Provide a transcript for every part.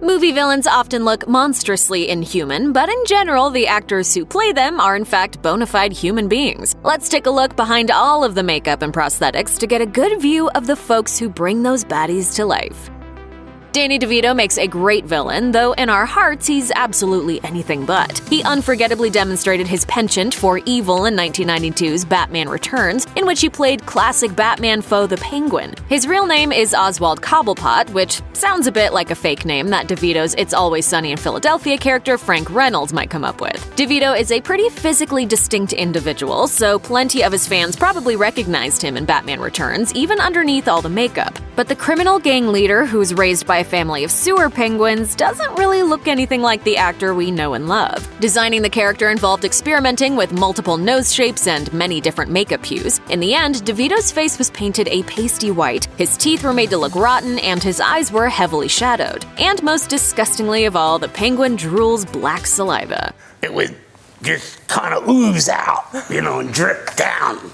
Movie villains often look monstrously inhuman, but in general, the actors who play them are in fact bona fide human beings. Let's take a look behind all of the makeup and prosthetics to get a good view of the folks who bring those baddies to life. Danny DeVito makes a great villain, though in our hearts he's absolutely anything but. He unforgettably demonstrated his penchant for evil in 1992's Batman Returns, in which he played classic Batman foe the Penguin. His real name is Oswald Cobblepot, which sounds a bit like a fake name that DeVito's It's Always Sunny in Philadelphia character Frank Reynolds might come up with. DeVito is a pretty physically distinct individual, so plenty of his fans probably recognized him in Batman Returns, even underneath all the makeup. But the criminal gang leader who's raised by a family of sewer penguins doesn't really look anything like the actor we know and love. Designing the character involved experimenting with multiple nose shapes and many different makeup hues. In the end, DeVito's face was painted a pasty white, his teeth were made to look rotten, and his eyes were heavily shadowed. And most disgustingly of all, the penguin drools black saliva. It would just kind of ooze out, and drip down.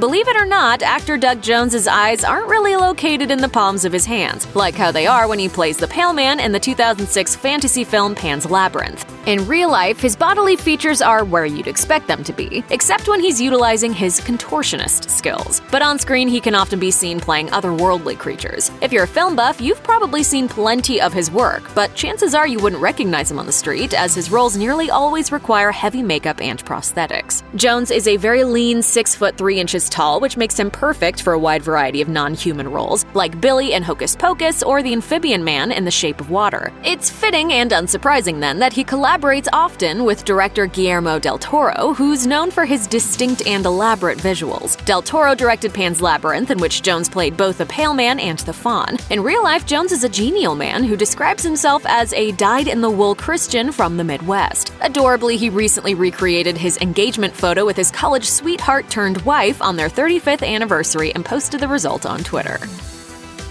Believe it or not, actor Doug Jones's eyes aren't really located in the palms of his hands, like how they are when he plays the Pale Man in the 2006 fantasy film Pan's Labyrinth. In real life, his bodily features are where you'd expect them to be, except when he's utilizing his contortionist skills. But on screen, he can often be seen playing otherworldly creatures. If you're a film buff, you've probably seen plenty of his work, but chances are you wouldn't recognize him on the street, as his roles nearly always require heavy makeup and prosthetics. Jones is a very lean 6'3" tall, which makes him perfect for a wide variety of non-human roles, like Billy in Hocus Pocus or the Amphibian Man in The Shape of Water. It's fitting and unsurprising, then, that he collaborates often with director Guillermo del Toro, who's known for his distinct and elaborate visuals. Del Toro directed Pan's Labyrinth, in which Jones played both the Pale Man and the Faun. In real life, Jones is a genial man who describes himself as a dyed-in-the-wool Christian from the Midwest. Adorably, he recently recreated his engagement photo with his college sweetheart-turned-wife on their 35th anniversary and posted the result on Twitter.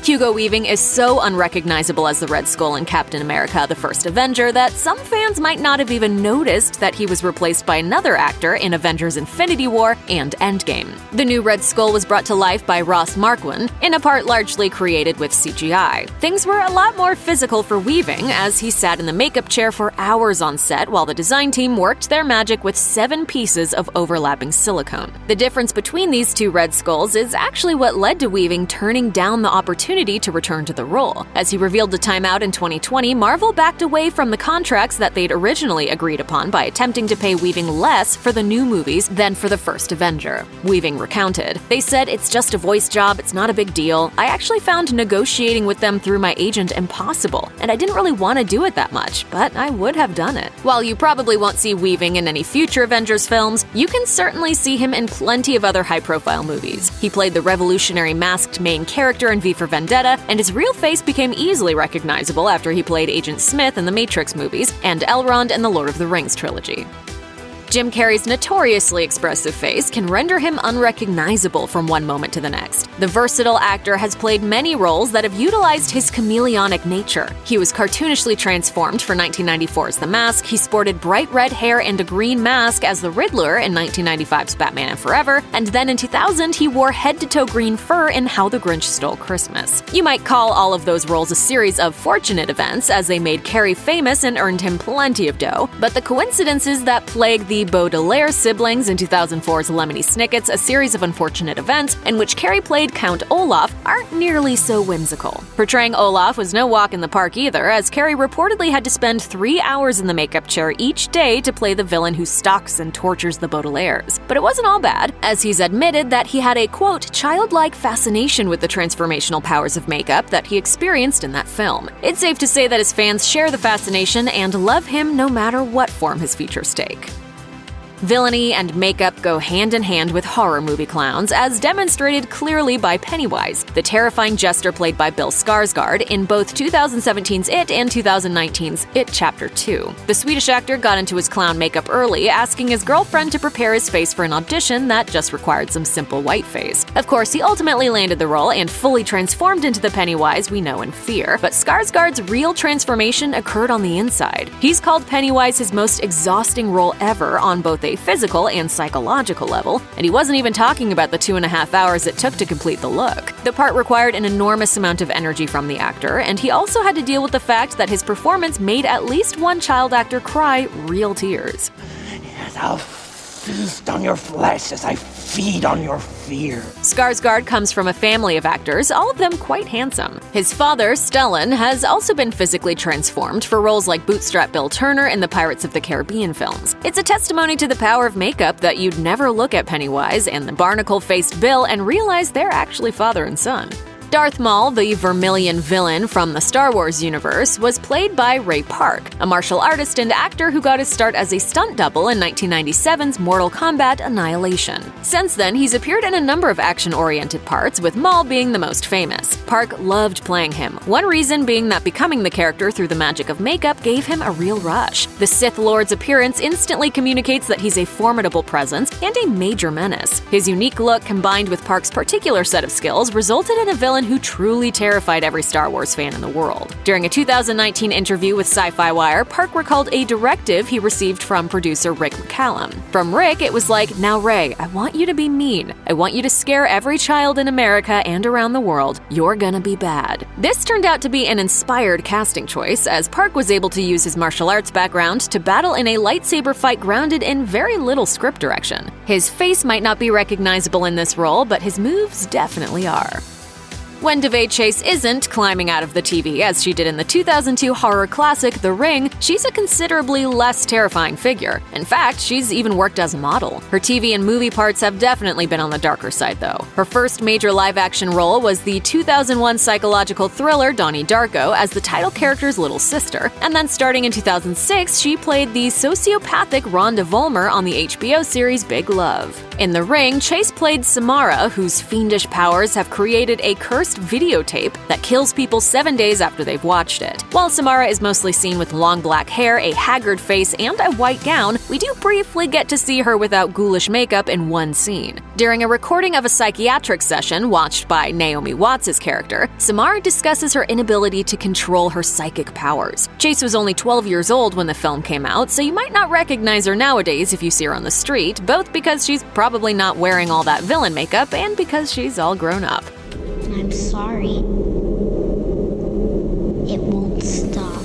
Hugo Weaving is so unrecognizable as the Red Skull in Captain America: The First Avenger that some fans might not have even noticed that he was replaced by another actor in Avengers: Infinity War and Endgame. The new Red Skull was brought to life by Ross Marquand, in a part largely created with CGI. Things were a lot more physical for Weaving, as he sat in the makeup chair for hours on set while the design team worked their magic with 7 pieces of overlapping silicone. The difference between these two Red Skulls is actually what led to Weaving turning down the opportunity to return to the role. As he revealed to Time Out in 2020, Marvel backed away from the contracts that they'd originally agreed upon by attempting to pay Weaving less for the new movies than for the first Avenger. Weaving recounted, "They said it's just a voice job, it's not a big deal. I actually found negotiating with them through my agent impossible, and I didn't really want to do it that much, but I would have done it." While you probably won't see Weaving in any future Avengers films, you can certainly see him in plenty of other high-profile movies. He played the revolutionary masked main character in V for Vendetta, and his real face became easily recognizable after he played Agent Smith in the Matrix movies and Elrond in the Lord of the Rings trilogy. Jim Carrey's notoriously expressive face can render him unrecognizable from one moment to the next. The versatile actor has played many roles that have utilized his chameleonic nature. He was cartoonishly transformed for 1994's The Mask, he sported bright red hair and a green mask as the Riddler in 1995's Batman and Forever, and then in 2000 he wore head-to-toe green fur in How the Grinch Stole Christmas. You might call all of those roles a series of fortunate events, as they made Carrey famous and earned him plenty of dough, but the coincidences that plague the Baudelaire siblings in 2004's Lemony Snicket's A Series of Unfortunate Events, in which Carrey played Count Olaf, aren't nearly so whimsical. Portraying Olaf was no walk in the park either, as Carrey reportedly had to spend 3 hours in the makeup chair each day to play the villain who stalks and tortures the Baudelaires. But it wasn't all bad, as he's admitted that he had a, quote, childlike fascination with the transformational powers of makeup that he experienced in that film. It's safe to say that his fans share the fascination and love him no matter what form his features take. Villainy and makeup go hand in hand with horror movie clowns, as demonstrated clearly by Pennywise, the terrifying jester played by Bill Skarsgard in both 2017's It and 2019's It Chapter 2. The Swedish actor got into his clown makeup early, asking his girlfriend to prepare his face for an audition that just required some simple whiteface. Of course, he ultimately landed the role and fully transformed into the Pennywise we know and fear, but Skarsgard's real transformation occurred on the inside. He's called Pennywise his most exhausting role ever on both a a physical and psychological level, and he wasn't even talking about the 2.5 hours it took to complete the look. The part required an enormous amount of energy from the actor, and he also had to deal with the fact that his performance made at least one child actor cry real tears. Yes, I'll feast on your flesh as I feed on your fear. Skarsgard comes from a family of actors, all of them quite handsome. His father, Stellan, has also been physically transformed for roles like Bootstrap Bill Turner in the Pirates of the Caribbean films. It's a testimony to the power of makeup that you'd never look at Pennywise and the barnacle-faced Bill and realize they're actually father and son. Darth Maul, the Vermilion villain from the Star Wars universe, was played by Ray Park, a martial artist and actor who got his start as a stunt double in 1997's Mortal Kombat Annihilation. Since then, he's appeared in a number of action-oriented parts, with Maul being the most famous. Park loved playing him, one reason being that becoming the character through the magic of makeup gave him a real rush. The Sith Lord's appearance instantly communicates that he's a formidable presence and a major menace. His unique look combined with Park's particular set of skills resulted in a villain who truly terrified every Star Wars fan in the world. During a 2019 interview with Sci-Fi Wire, Park recalled a directive he received from producer Rick McCallum. From Rick, it was like, "Now Ray, I want you to be mean. I want you to scare every child in America and around the world. You're gonna be bad." This turned out to be an inspired casting choice, as Park was able to use his martial arts background to battle in a lightsaber fight grounded in very little script direction. His face might not be recognizable in this role, but his moves definitely are. When Daveigh Chase isn't climbing out of the TV as she did in the 2002 horror classic The Ring, she's a considerably less terrifying figure. In fact, she's even worked as a model. Her TV and movie parts have definitely been on the darker side, though. Her first major live-action role was the 2001 psychological thriller Donnie Darko as the title character's little sister, and then starting in 2006, she played the sociopathic Rhonda Vollmer on the HBO series Big Love. In The Ring, Chase played Samara, whose fiendish powers have created a cursed videotape that kills people 7 days after they've watched it. While Samara is mostly seen with long black hair, a haggard face, and a white gown, we do briefly get to see her without ghoulish makeup in one scene. During a recording of a psychiatric session watched by Naomi Watts' character, Samara discusses her inability to control her psychic powers. Chase was only 12 years old when the film came out, so you might not recognize her nowadays if you see her on the street, both because she's probably not wearing all that villain makeup and because she's all grown up. I'm sorry. It won't stop.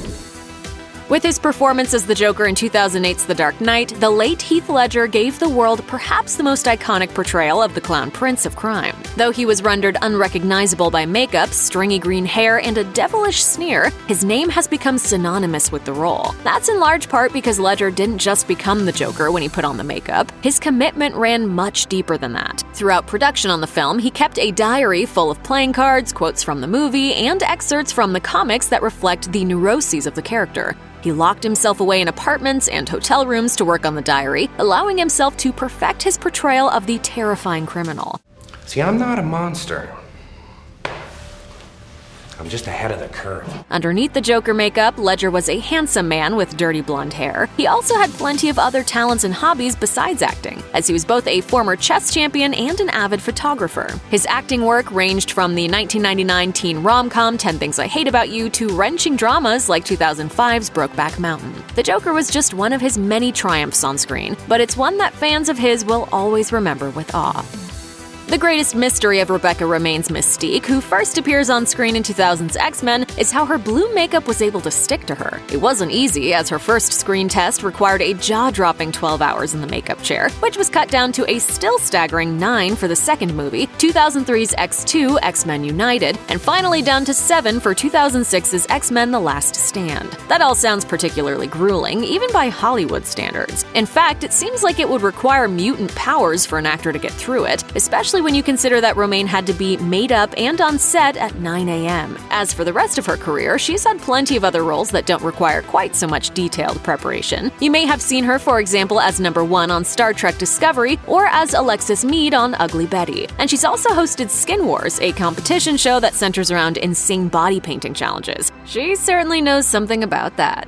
With his performance as the Joker in 2008's The Dark Knight, the late Heath Ledger gave the world perhaps the most iconic portrayal of the clown prince of crime. Though he was rendered unrecognizable by makeup, stringy green hair, and a devilish sneer, his name has become synonymous with the role. That's in large part because Ledger didn't just become the Joker when he put on the makeup. His commitment ran much deeper than that. Throughout production on the film, he kept a diary full of playing cards, quotes from the movie, and excerpts from the comics that reflect the neuroses of the character. He locked himself away in apartments and hotel rooms to work on the diary, allowing himself to perfect his portrayal of the terrifying criminal. See, I'm not a monster. I'm just ahead of the curve. Underneath the Joker makeup, Ledger was a handsome man with dirty blonde hair. He also had plenty of other talents and hobbies besides acting, as he was both a former chess champion and an avid photographer. His acting work ranged from the 1999 teen rom-com 10 Things I Hate About You to wrenching dramas like 2005's Brokeback Mountain. The Joker was just one of his many triumphs on screen, but it's one that fans of his will always remember with awe. The greatest mystery of Rebecca Romijn's Mystique, who first appears on screen in 2000's X-Men, is how her blue makeup was able to stick to her. It wasn't easy, as her first screen test required a jaw-dropping 12 hours in the makeup chair, which was cut down to a still staggering 9 for the second movie, 2003's X2, X-Men United, and finally down to 7 for 2006's X-Men The Last Stand. That all sounds particularly grueling, even by Hollywood standards. In fact, it seems like it would require mutant powers for an actor to get through it, especially when you consider that Romijn had to be made up and on set at 9 a.m. As for the rest of her career, she's had plenty of other roles that don't require quite so much detailed preparation. You may have seen her, for example, as number 1 on Star Trek Discovery or as Alexis Mead on Ugly Betty. And she's also hosted Skin Wars, a competition show that centers around insane body painting challenges. She certainly knows something about that.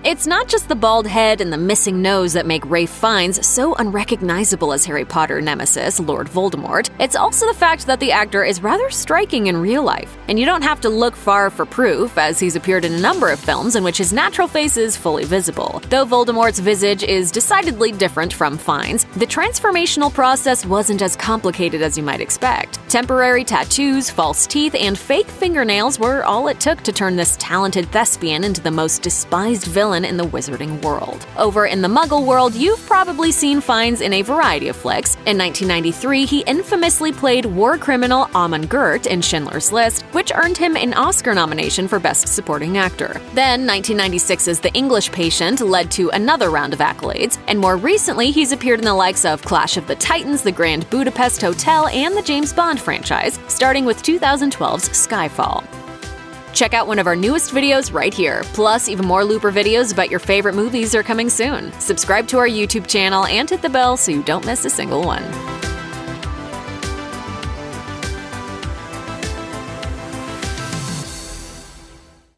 It's not just the bald head and the missing nose that make Ralph Fiennes so unrecognizable as Harry Potter nemesis, Lord Voldemort. It's also the fact that the actor is rather striking in real life. And you don't have to look far for proof, as he's appeared in a number of films in which his natural face is fully visible. Though Voldemort's visage is decidedly different from Fiennes, the transformational process wasn't as complicated as you might expect. Temporary tattoos, false teeth, and fake fingernails were all it took to turn this talented thespian into the most despised villain in the wizarding world. Over in the Muggle world, you've probably seen Fiennes in a variety of flicks. In 1993, he infamously played war criminal Amon Gert in Schindler's List, which earned him an Oscar nomination for Best Supporting Actor. Then, 1996's The English Patient led to another round of accolades, and more recently, he's appeared in the likes of Clash of the Titans, The Grand Budapest Hotel, and the James Bond franchise, starting with 2012's Skyfall. Check out one of our newest videos right here. Plus, even more Looper videos about your favorite movies are coming soon. Subscribe to our YouTube channel and hit the bell so you don't miss a single one.